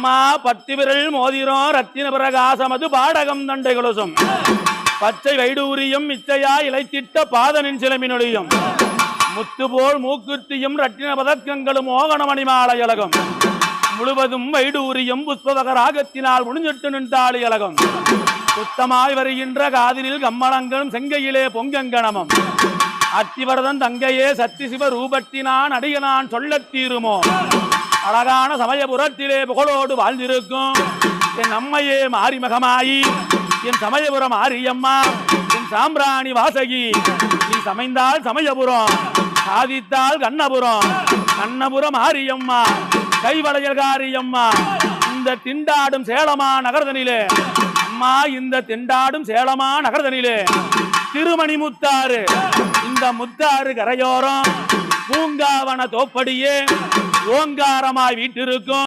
அம்மா பத்து விரல் மோதிரம் ரத்தின பிரகாசம் அது பாடகம் தண்டை கொலுசும் பச்சை வைடூரியம் இச்சையா இலைத்திட்ட பாதனின் சிலமினொழியும் முத்து போல் மூக்குத்தியும் ரத்தின பதக்கங்களும் மோகனமணி மாலையழகம் முழுவதும் வைடூரியம் புஷ்பவக ராகத்தினால் முடிஞ்சிட்டு நின்றாள் அழகம் சுத்தமாய் வருகின்ற காதினில் கம்மளங்களும் செங்கையிலே பொங்கங்கணமும் அத்திவரதன் தங்கையே சத்தி சிவ ரூபத்தினான் அடிகனான் சொல்லத் தீருமோ அழகான சமயபுரத்திலே புகழோடு வாழ்ந்திருக்கும் என் அம்மையே மாரிமகமாயி என் சமயபுரம் ஆரியம்மா என் சாம்பிராணி வாசகி நீ சமைந்தால் சமயபுரம் சாதித்தால் கண்ணபுரம் கண்ணபுரம் ஆரியம்மா கைவளையல்காரியம்மா இந்த திண்டாடும் சேலமா நகர்தனிலே அம்மா இந்த திண்டாடும் சேலமா நகர்தனிலே திருமணி முத்தாறு இந்த முத்தாறு கரையோரம் பூங்காவன தோப்படியே ஓங்காரமாய் வீட்டிருக்கும்